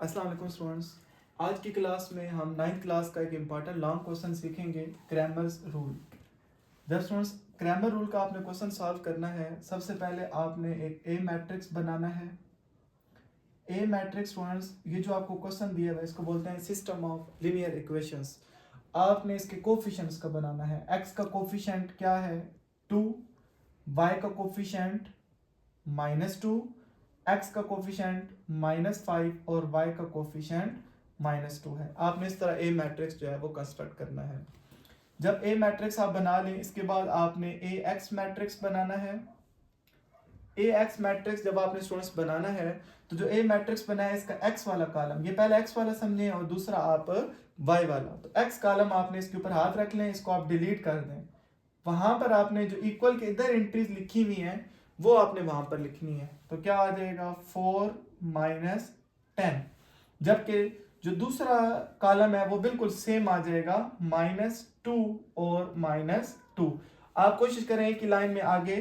अस्सलाम वालेकुम स्टूडेंट्स। आज की क्लास में हम 9th क्लास का एक इम्पॉर्टेंट लॉन्ग क्वेश्चन सीखेंगे, क्रैमर्स रूल। जब स्टूडेंट्स क्रैमर रूल का आपने क्वेश्चन सॉल्व करना है, सबसे पहले आपने एक ए मैट्रिक्स बनाना है। ए मैट्रिक्स स्टूडेंट्स, ये जो आपको क्वेश्चन दिया हुआ है इसको बोलते हैं सिस्टम ऑफ लीनियर इक्वेशंस। आपने इसके कोफिशिएंट्स का बनाना है। एक्स का कोफिशिएंट क्या है? 2, वाई का कोफिशिएंट -2, एक्स का कोफिशिएंट -5 और वाई का कोफिशिएंट -2 है। आपने इस तरह ए मैट्रिक्स जो है वो कंस्ट्रक्ट करना है। जब ए मैट्रिक्स आप बना लें, इसके बाद आपने ए एक्स मैट्रिक्स बनाना है। ए एक्स मैट्रिक्स जब आपने स्टूडेंट्स बनाना है तो जो ए मैट्रिक्स बना है इसका एक्स वाला कॉलम, ये पहले एक्स वाला समझें और दूसरा आप वाई वाला। तो एक्स कॉलम आपने इसके ऊपर हाथ रख लें, इसको आप डिलीट कर दें। वहां पर आपने जो इक्वल के इधर एंट्रीज लिखी हुई हैं वो आपने वहां पर लिखनी है। तो क्या आ जाएगा? 4 - 10। जबकि जो दूसरा कॉलम है वो बिल्कुल सेम आ जाएगा, -2 और -2। आप कोशिश करें कि लाइन में आगे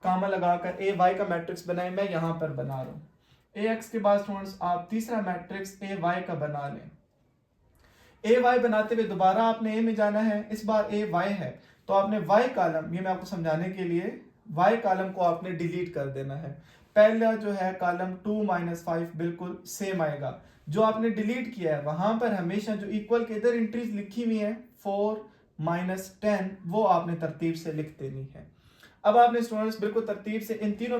कामा लगाकर ए वाई का मैट्रिक्स बनाए। मैं यहां पर बना रहा हूं। ए एक्स के बाद स्टूडेंट्स आप तीसरा मैट्रिक्स ए वाई का बना लें। ए वाई बनाते हुए दोबारा आपने ए में जाना है, इस बार ए वाई है तो आपने वाई कॉलम, ये मैं आपको समझाने के लिए, वाई कॉलम को आपने डिलीट कर देना है। पहला जो है कॉलम 2 - 5 बिल्कुल सेम आएगा। जो आपने डिलीट किया है वहां पर हमेशा जो इक्वल के इधर एंट्रीज लिखी हुई है 4 - 10 वो आपने तरतीब से लिख देनी है। अब आपने स्टूडेंट्स बिल्कुल तरतीब से इन तीनों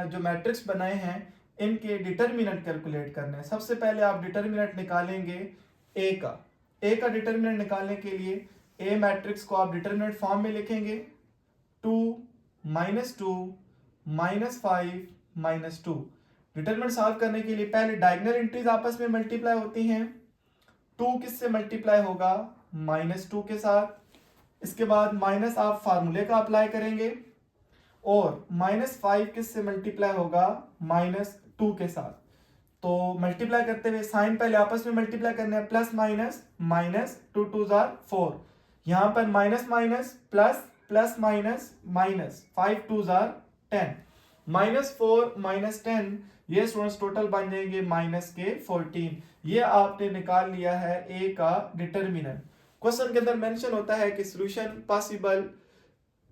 जो मैट्रिक्स बनाए हैं इनके डिटर्मिनेंट कैलकुलेट करने हैं। सबसे पहले आप डिटर्मिनेंट निकालेंगे ए का। ए का डिटर्मिनेंट निकालने के लिए ए मैट्रिक्स को आप डिटर्मिनेंट फॉर्म में लिखेंगे, 2 - 2 -5 -2। डिटर्मिनेंट सॉल्व करने के लिए पहले डायगोनल एंट्रीज आपस में मल्टीप्लाई होती हैं। 2 किससे मल्टीप्लाई होगा? -2 के साथ। इसके बाद माइनस आप फार्मूले का अप्लाई करेंगे और -5 किससे मल्टीप्लाई होगा? -2 के साथ। तो मल्टीप्लाई करते हुए साइन पहले आपस में मल्टीप्लाई करने हैं, प्लस माइनस, -2 2 4। यहां पर minus minus plus, plus minus minus, 5 2 10। -4 -10 ये स्टूडेंट्स टोटल बन जाएंगे -14। ये आपने निकाल लिया है ए का डिटर्मिनेंट। क्वेश्चन के अंदर मेंशन होता है कि solution possible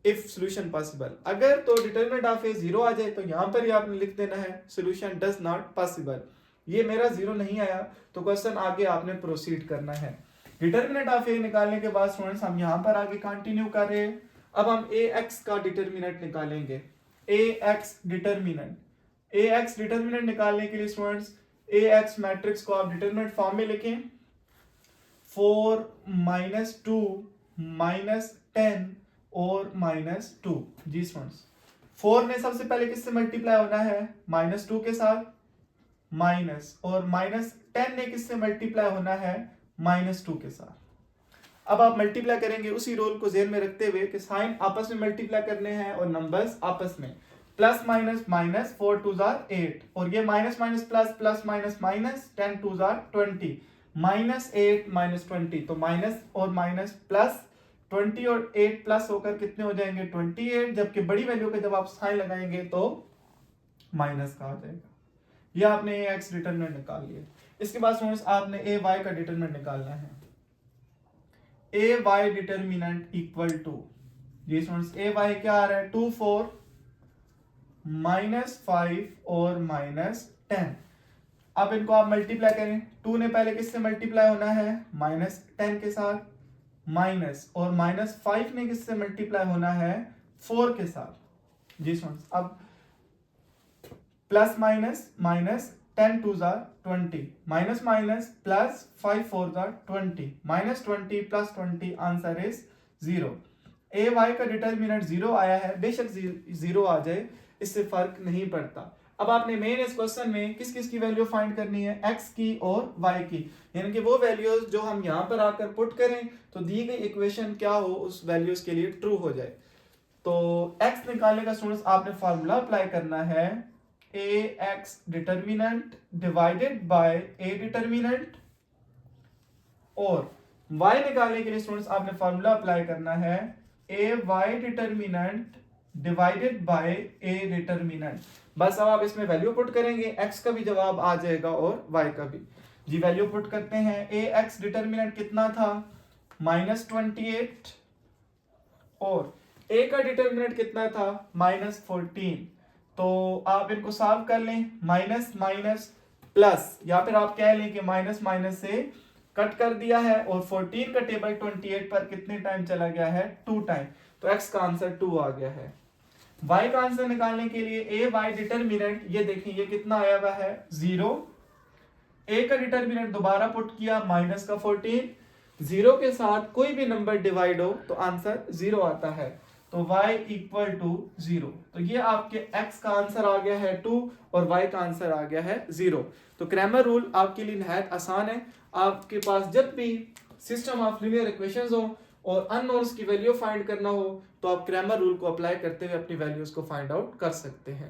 if solution possible. अगर तो डिटरमिनेंट ऑफ ए 0 आ जाए तो यहां पर ही आपने लिख देना है सॉल्यूशन डज नॉट पॉसिबल। ये मेरा 0 नहीं आया तो क्वेश्चन आगे आपने प्रोसीड करना है। डिटरमिनेंट ऑफ ए निकालने के बाद स्टूडेंट्स हम यहां पर आगे कंटिन्यू कर रहे हैं। अब हम ए एक्स का डिटरमिनेंट निकालेंगे। ए एक्स डिटरमिनेंट, ए एक्स डिटरमिनेंट निकालने के लिए स्टूडेंट्स ए एक्स मैट्रिक्स को आप डिटरमिनेंट फॉर्म में लिखें, 4 - 2 -10 और -2। जी स्टूडेंट्स, 4 ने सबसे पहले किससे मल्टीप्लाई होना है? -2 के साथ, माइनस, और -10 ने किससे मल्टीप्लाई होना है? -2 के साथ। अब आप मल्टीप्लाई करेंगे उसी रोल को ज़हन में रखते हुए कि साइन आपस में मल्टीप्लाई करने हैं और नंबर्स आपस में। प्लस माइनस माइनस, 4 2 8 और ये minus minus plus, plus minus minus, 10 2 20, -8 -20। तो माइनस और माइनस प्लस, 20 और 8 प्लस होकर कितने हो जाएंगे? 28। जबकि बड़ी वैल्यू के जब आप साइन लगाएंगे तो माइनस का आ जाएगा। ये आपने ए एक्स डिटरमिनेंट निकाल लिया। इसके बाद स्टूडेंट्स आपने ए वाई का डिटरमिनेंट निकालना है। A Y determinant equal to, जी स्टूडेंट्स ए वाई क्या आ रहा है? 2 4 -5 और -10। अब इनको आप मल्टीप्लाई करें। 2 ने पहले किससे मल्टीप्लाई होना है? -10 के साथ, माइनस, और -5 ने किससे मल्टीप्लाई होना है? 4 के साथ। जी स्टूडेंट्स, अब plus minus minus, 10 2 20, minus minus plus, 5 4 20, -20 plus 20, answer is 0। A Y का डिटरमिनेंट 0 आया है, बेशक 0 आ जाए इससे फर्क नहीं पड़ता। अब आपने मेन इस क्वेश्चन में किस किस की वैल्यू फाइंड करनी है? एक्स की और वाई की, यानी कि वो वैल्यूज जो हम यहां पर आकर पुट करें तो दी गई इक्वेशन क्या हो उस वैल्यूज के लिए ट्रू हो जाए। तो एक्स निकालने का स्टूडेंट्स आपने फार्मूला अप्लाई करना है, A X determinant divided by A determinant, और y निकालने के लिए स्टूडेंट्स आपने फार्मूला अप्लाई करना है, A Y determinant divided by A determinant. बस अब आप इसमें वैल्यू पुट करेंगे, x का भी जवाब आ जाएगा और y का भी। जी वैल्यू पुट करते हैं। ए एक्स डिटर्मिनेंट कितना था, -28, और a का डिटर्मिनेंट कितना था, -14। तो आप इनको सॉल्व कर लें, माइनस माइनस प्लस, या फिर आप कह लें कि माइनस माइनस से कट कर दिया है, और 14 का टेबल 28 पर कितने टाइम चला गया है, 2 टाइम। तो x का आंसर 2 आ गया है। y का आंसर निकालने के लिए ए वाई डिटर्मिनेंट, ये देखिए ये कितना आया हुआ है, 0। a का डिटर्मिनेंट दोबारा पुट किया, माइनस का 14, 0 के साथ कोई भी नंबर डिवाइड हो तो आंसर 0 आता है, तो y इक्वल टू 0। तो ये आपके x का आंसर आ गया है 2 और y का आंसर आ गया है 0। तो क्रैमर रूल आपके लिए निहायत आसान है। आपके पास जब भी सिस्टम ऑफ लीनियर इक्वेशंस हो और अननोन्स की वैल्यू फाइंड करना हो तो आप क्रैमर रूल को अप्लाई करते हुए अपनी वैल्यूज को फाइंड आउट कर सकते हैं।